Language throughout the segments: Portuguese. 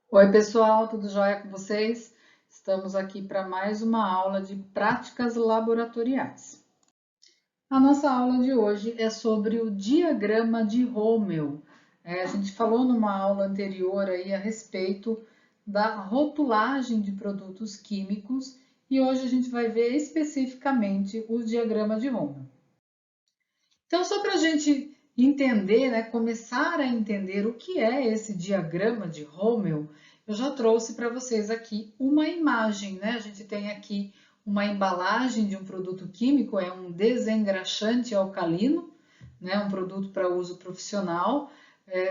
Oi, pessoal, tudo jóia com vocês? Estamos aqui para mais uma aula de práticas laboratoriais. A nossa aula de hoje é sobre o diagrama de Rommel. A gente falou numa aula anterior aí a respeito da rotulagem de produtos químicos e hoje a gente vai ver especificamente o diagrama de Rommel. Então, só para a gente entender, né, começar a entender o que é esse diagrama de Rommel, eu já trouxe para vocês aqui uma imagem, né? A gente tem aqui uma embalagem de um produto químico, é um desengraxante alcalino, né, um produto para uso profissional.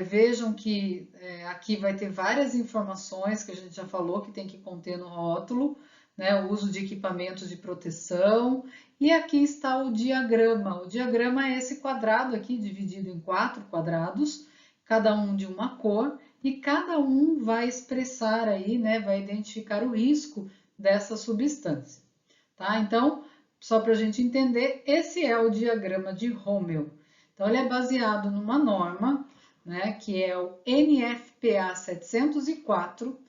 Vejam que aqui vai ter várias informações que a gente já falou que tem que conter no rótulo, né, o uso de equipamentos de proteção. E aqui está o diagrama. O diagrama é esse quadrado aqui, dividido em 4 quadrados, cada um de uma cor, e cada um vai expressar aí, né, vai identificar o risco dessa substância. Tá? Então, só para a gente entender, esse é o diagrama de Rommel. Então, ele é baseado numa norma, né, que é o NFPA 704.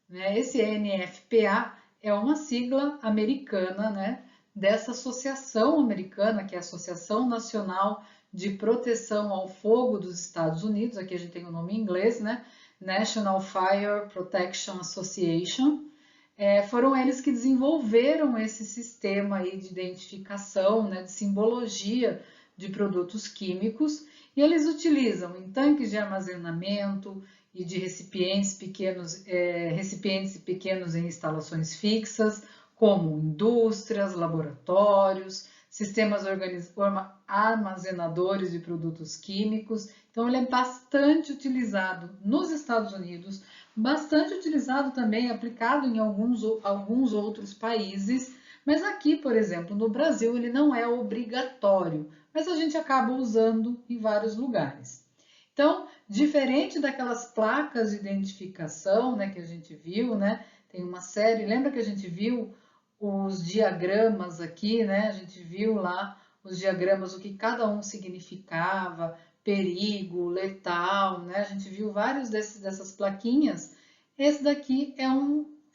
Né? Esse NFPA é uma sigla americana, né, dessa associação americana, que é a Associação Nacional de Proteção ao Fogo dos Estados Unidos. Aqui a gente tem o nome em inglês, né? National Fire Protection Association. Foram eles que desenvolveram esse sistema aí de identificação, né, de simbologia de produtos químicos, e eles utilizam em tanques de armazenamento e de recipientes pequenos em instalações fixas, como indústrias, laboratórios, sistemas armazenadores de produtos químicos. Então, ele é bastante utilizado nos Estados Unidos, bastante utilizado também, aplicado em alguns outros países, mas aqui, por exemplo, no Brasil, ele não é obrigatório, mas a gente acaba usando em vários lugares. Então, diferente daquelas placas de identificação, né, que a gente viu, né, tem uma série, lembra que a gente viu os diagramas aqui, né, a gente viu lá os diagramas, o que cada um significava, perigo, letal, né? A gente viu vários dessas plaquinhas. Esse daqui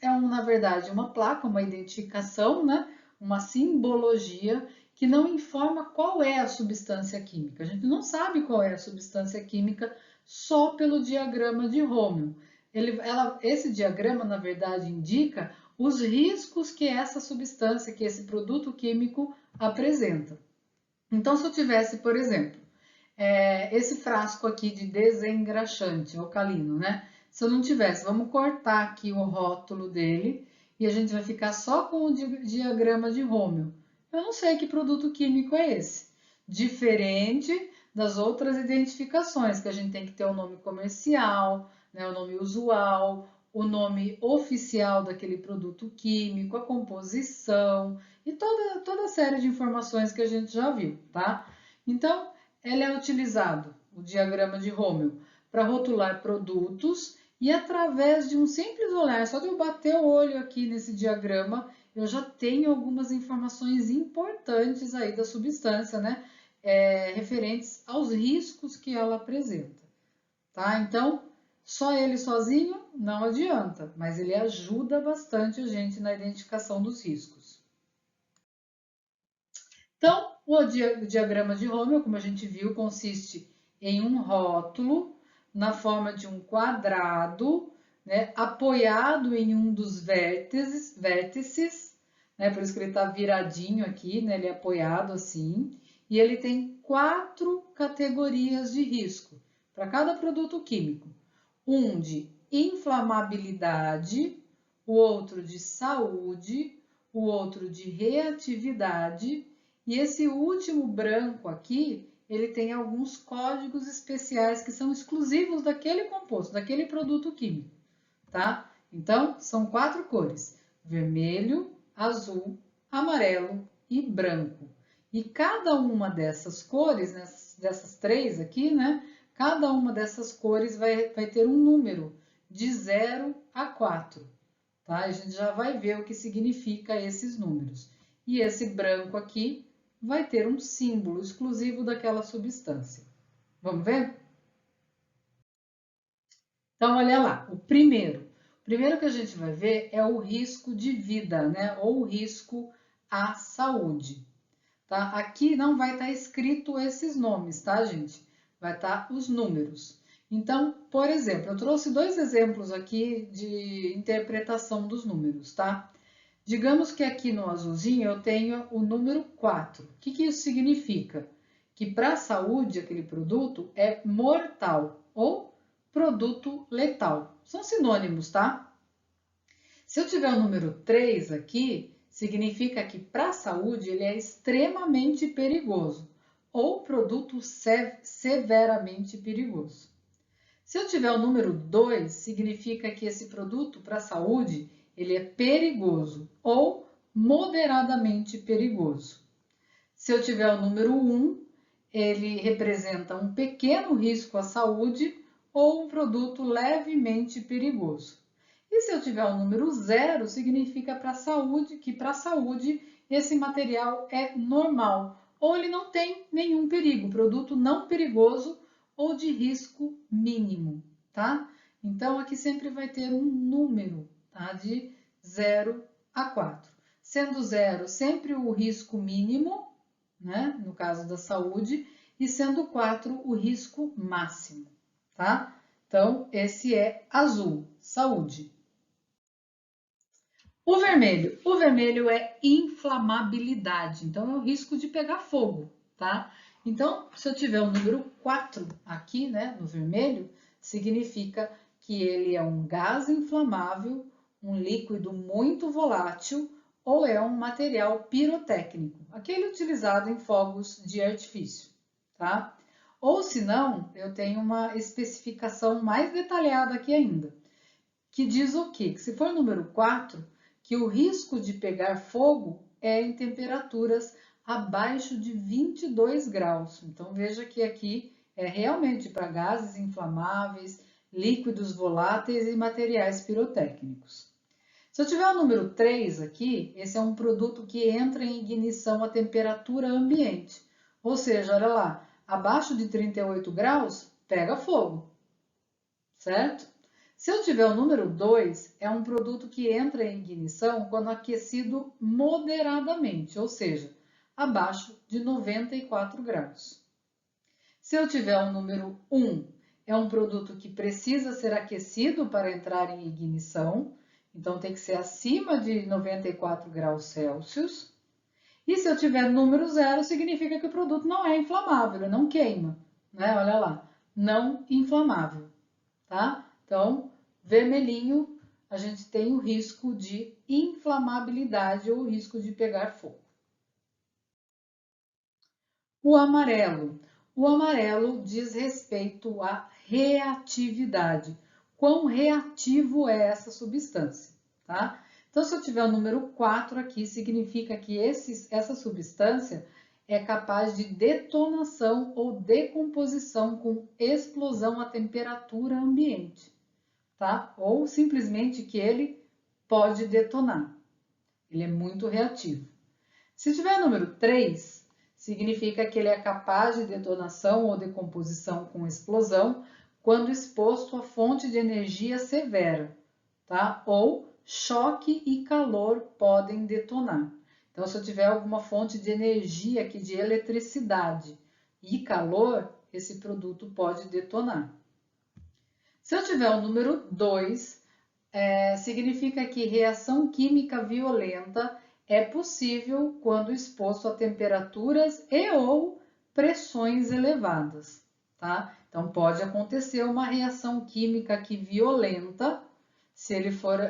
na verdade, uma placa, uma identificação, né? Uma simbologia que não informa qual é a substância química. A gente não sabe qual é a substância química só pelo diagrama de Rommel. Esse diagrama, na verdade, indica os riscos que essa substância, que esse produto químico apresenta. Então, se eu tivesse, por exemplo, esse frasco aqui de desengraxante alcalino, né? Se eu não tivesse, vamos cortar aqui o rótulo dele e a gente vai ficar só com o diagrama de Rommel. Eu não sei que produto químico é esse. Diferente das outras identificações, que a gente tem que ter o nome comercial, né, o nome usual, o nome oficial daquele produto químico, a composição e toda a série de informações que a gente já viu, tá? Então, ele é utilizado, o diagrama de Rommel, para rotular produtos e através de um simples olhar, só de eu bater o olho aqui nesse diagrama, eu já tenho algumas informações importantes aí da substância, né? Referentes aos riscos que ela apresenta, tá? Então, só ele sozinho não adianta, mas ele ajuda bastante a gente na identificação dos riscos. Então, o diagrama de Rommel, como a gente viu, consiste em um rótulo na forma de um quadrado, né, apoiado em um dos vértices, né, por isso que ele está viradinho aqui, né, ele é apoiado assim, e ele tem 4 categorias de risco para cada produto químico. Um de inflamabilidade, o outro de saúde, o outro de reatividade, e esse último branco aqui, ele tem alguns códigos especiais que são exclusivos daquele composto, daquele produto químico, tá? Então, são 4 cores: vermelho, azul, amarelo e branco. E cada uma dessas cores, dessas 3 aqui, né? Cada uma dessas cores vai ter um número de 0 a 4, tá? A gente já vai ver o que significa esses números. E esse branco aqui vai ter um símbolo exclusivo daquela substância. Vamos ver? Então, olha lá, o primeiro. Primeiro que a gente vai ver é o risco de vida, né? Ou o risco à saúde, tá? Aqui não vai estar escrito esses nomes, tá, gente? Vai estar os números. Então, por exemplo, eu trouxe dois exemplos aqui de interpretação dos números, tá? Digamos que aqui no azulzinho eu tenho o número 4. O que isso significa? Que para a saúde aquele produto é mortal ou produto letal. São sinônimos, tá? Se eu tiver o número 3 aqui, significa que para a saúde ele é extremamente perigoso ou produto severamente perigoso. Se eu tiver o número 2, significa que esse produto para a saúde ele é perigoso ou moderadamente perigoso. Se eu tiver o número 1, ele representa um pequeno risco à saúde ou um produto levemente perigoso. E se eu tiver o número 0, significa que para a saúde esse material é normal ou ele não tem nenhum perigo, produto não perigoso ou de risco mínimo, tá? Então aqui sempre vai ter um número, tá? De 0 a 4. Sendo 0 sempre o risco mínimo, né? No caso da saúde, e sendo 4 o risco máximo, tá? Então esse é azul, saúde. O vermelho é inflamabilidade, então é o risco de pegar fogo, tá? Então, se eu tiver o número 4 aqui, né, no vermelho, significa que ele é um gás inflamável, um líquido muito volátil ou é um material pirotécnico, aquele utilizado em fogos de artifício, tá? Ou se não, eu tenho uma especificação mais detalhada aqui ainda, que diz o quê? Que se for o número 4, que o risco de pegar fogo é em temperaturas abaixo de 22 graus. Então veja que aqui é realmente para gases inflamáveis, líquidos voláteis e materiais pirotécnicos. Se eu tiver o número 3 aqui, esse é um produto que entra em ignição a temperatura ambiente. Ou seja, olha lá, abaixo de 38 graus, pega fogo, certo? Se eu tiver o número 2, é um produto que entra em ignição quando aquecido moderadamente, ou seja, abaixo de 94 graus. Se eu tiver o número 1, é um produto que precisa ser aquecido para entrar em ignição, então tem que ser acima de 94 graus Celsius. E se eu tiver número 0, significa que o produto não é inflamável, ele não queima, né? Olha lá, não inflamável, tá? Então, vermelhinho, a gente tem o risco de inflamabilidade ou o risco de pegar fogo. O amarelo. O amarelo diz respeito à reatividade. Quão reativo é essa substância, tá? Então, se eu tiver o número 4 aqui, significa que essa substância é capaz de detonação ou decomposição com explosão à temperatura ambiente, tá? Ou simplesmente que ele pode detonar. Ele é muito reativo. Se tiver o número 3, significa que ele é capaz de detonação ou decomposição com explosão quando exposto a fonte de energia severa, tá? Ou choque e calor podem detonar. Então, se eu tiver alguma fonte de energia aqui, de eletricidade e calor, esse produto pode detonar. Se eu tiver o número 2, significa que reação química violenta é possível quando exposto a temperaturas e ou pressões elevadas, tá? Então, pode acontecer uma reação química aqui violenta se ele for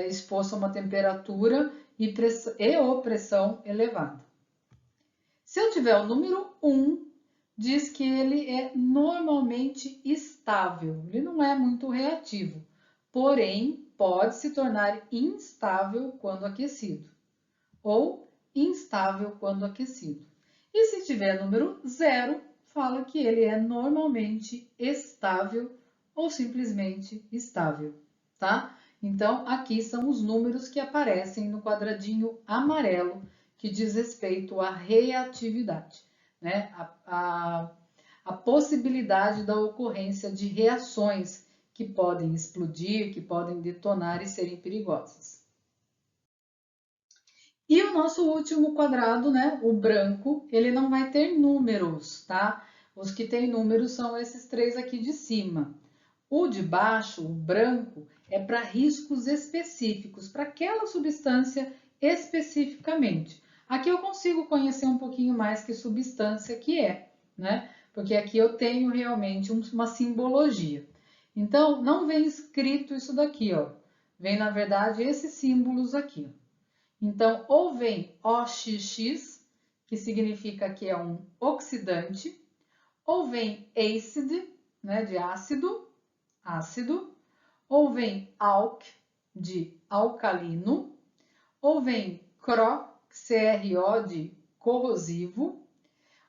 exposto a uma temperatura e ou pressão elevada. Se eu tiver o número 1, diz que ele é normalmente estável, ele não é muito reativo, porém pode se tornar instável quando aquecido ou instável quando aquecido. E se tiver número 0, fala que ele é normalmente estável ou simplesmente estável, tá? Então, aqui são os números que aparecem no quadradinho amarelo, que diz respeito à reatividade, né? A possibilidade da ocorrência de reações que podem explodir, que podem detonar e serem perigosas. E o nosso último quadrado, né, o branco, ele não vai ter números, tá? Os que têm números são esses três aqui de cima. O de baixo, o branco, é para riscos específicos, para aquela substância especificamente. Aqui eu consigo conhecer um pouquinho mais que substância que é, né? Porque aqui eu tenho realmente uma simbologia. Então, não vem escrito isso daqui, ó. Vem, na verdade, esses símbolos aqui, ó. Então, ou vem OXX, que significa que é um oxidante, ou vem acid, né, de ácido, ou vem alk, de alcalino, ou vem CRO, CRO, de corrosivo,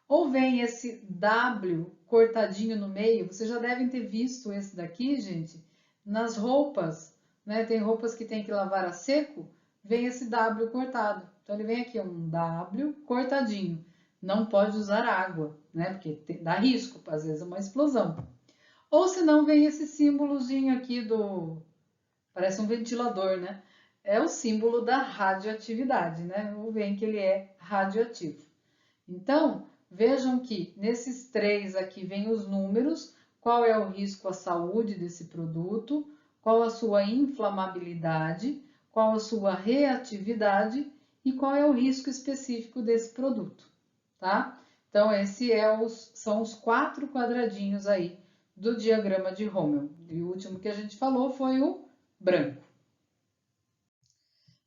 ou vem esse W cortadinho no meio. Vocês já devem ter visto esse daqui, gente, nas roupas, né? Tem roupas que tem que lavar a seco, vem esse W cortado. Então ele vem aqui, um W cortadinho. Não pode usar água, né? Porque dá risco, às vezes, uma explosão. Ou se não, vem esse símbolozinho aqui do... Parece um ventilador, né? É o símbolo da radioatividade, né? Ou vem que ele é radioativo. Então, vejam que nesses três aqui vem os números, qual é o risco à saúde desse produto, qual a sua inflamabilidade, qual a sua reatividade e qual é o risco específico desse produto, tá? Então, são os 4 quadradinhos aí do diagrama de Hommel. E o último que a gente falou foi o branco.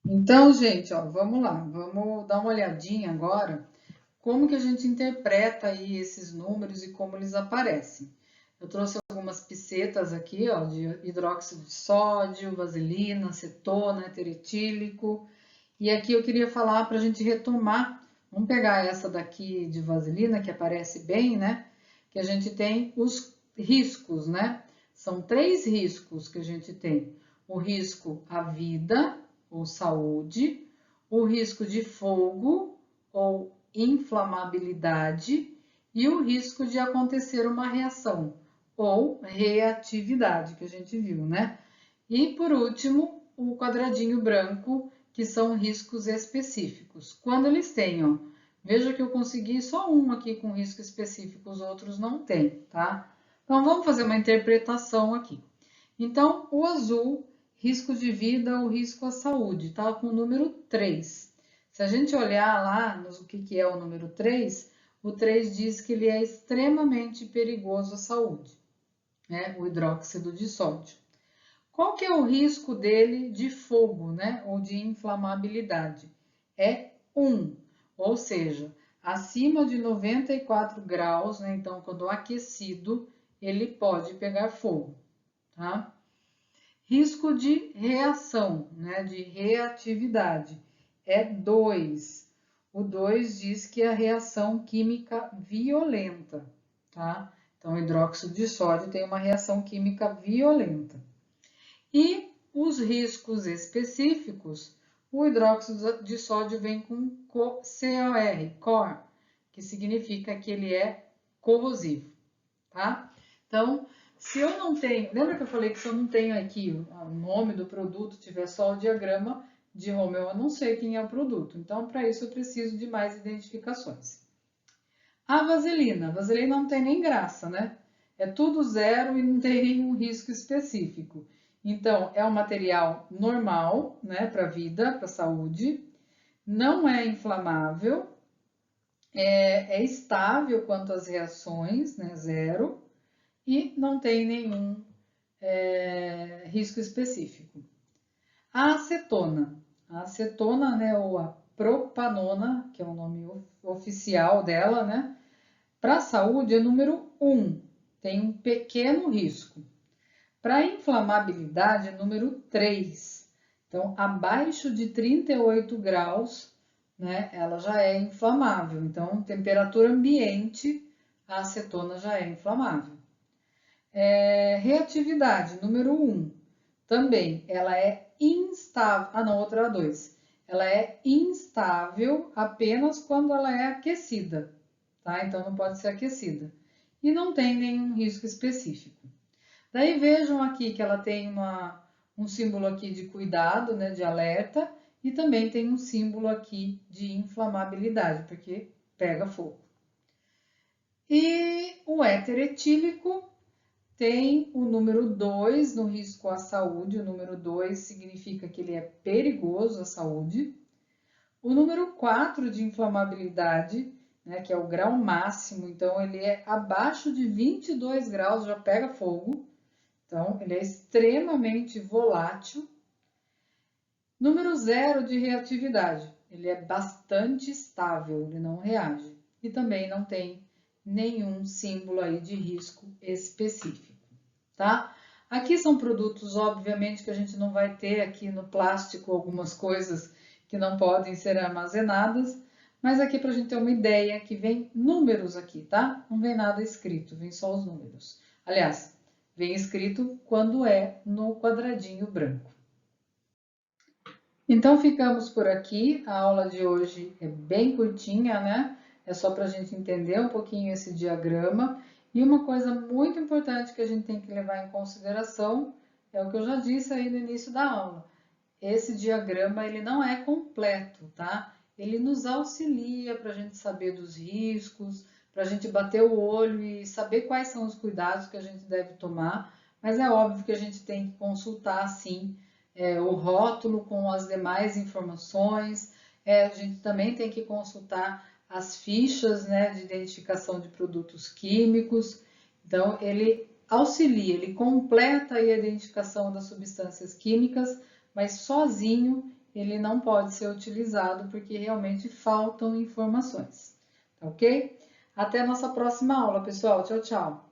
Então, gente, ó, vamos lá, vamos dar uma olhadinha agora como que a gente interpreta aí esses números e como eles aparecem. Eu trouxe algumas picetas aqui, ó, de hidróxido de sódio, vaselina, acetona, eteretílico. E aqui eu queria falar para a gente retomar. Vamos pegar essa daqui de vaselina, que aparece bem, né? Que a gente tem os riscos, né? São 3 riscos que a gente tem. O risco à vida ou saúde, o risco de fogo ou inflamabilidade e o risco de acontecer uma reação ou reatividade, que a gente viu, né? E por último, o quadradinho branco, que são riscos específicos. Quando eles têm, ó, veja que eu consegui só um aqui com risco específico, os outros não tem, tá? Então vamos fazer uma interpretação aqui. Então, o azul, risco de vida ou risco à saúde, tá com o número 3. Se a gente olhar lá no que é o número 3, o 3 diz que ele é extremamente perigoso à saúde, né? O hidróxido de sódio. Qual que é o risco dele de fogo, né? Ou de inflamabilidade? É 1, ou seja, acima de 94 graus, né? Então, quando aquecido, ele pode pegar fogo, tá? Risco de reação, né? De reatividade é 2. O 2 diz que é a reação química violenta, tá? Então, o hidróxido de sódio tem uma reação química violenta. E os riscos específicos, o hidróxido de sódio vem com COR, que significa que ele é corrosivo, tá? Então, se eu não tenho, lembra que eu falei que se eu não tenho aqui o nome do produto, tiver só o diagrama de Hommel, eu não sei quem é o produto. Então, para isso eu preciso de mais identificações. A vaselina não tem nem graça, né? É tudo zero e não tem nenhum risco específico. Então, é um material normal, né, para a vida, para a saúde, não é inflamável, é estável quanto às reações, né, zero, e não tem nenhum risco específico. A acetona, né, ou a propanona, que é o nome oficial dela, né, para a saúde é número 1, tem um pequeno risco. Para a inflamabilidade é número 3, então abaixo de 38 graus, né, ela já é inflamável. Então, temperatura ambiente, a acetona já é inflamável. Reatividade, número 1, também, ela é instável. Ah, não, outra é a 2. Ela é instável apenas quando ela é aquecida, tá? Então, não pode ser aquecida. E não tem nenhum risco específico. Daí vejam aqui que ela tem um símbolo aqui de cuidado, né, de alerta, e também tem um símbolo aqui de inflamabilidade, porque pega fogo. E o éter etílico tem o número 2 no risco à saúde. O número 2 significa que ele é perigoso à saúde. O número 4 de inflamabilidade, né, que é o grau máximo, então ele é abaixo de 22 graus, já pega fogo. Então, ele é extremamente volátil. Número 0 de reatividade, ele é bastante estável, ele não reage. E também não tem nenhum símbolo aí de risco específico, tá? Aqui são produtos, obviamente, que a gente não vai ter aqui no plástico algumas coisas que não podem ser armazenadas, mas aqui para a gente ter uma ideia que vem números aqui, tá? Não vem nada escrito, vem só os números. Aliás, vem escrito quando é no quadradinho branco. Então ficamos por aqui. A aula de hoje é bem curtinha, né? É só para a gente entender um pouquinho esse diagrama. E uma coisa muito importante que a gente tem que levar em consideração é o que eu já disse aí no início da aula. Esse diagrama ele não é completo, tá? Ele nos auxilia para a gente saber dos riscos, para a gente bater o olho e saber quais são os cuidados que a gente deve tomar, mas é óbvio que a gente tem que consultar, sim, o rótulo com as demais informações, a gente também tem que consultar as fichas, né, de identificação de produtos químicos. Então, ele auxilia, ele completa a identificação das substâncias químicas, mas sozinho ele não pode ser utilizado porque realmente faltam informações, tá ok? Até a nossa próxima aula, pessoal. Tchau, tchau!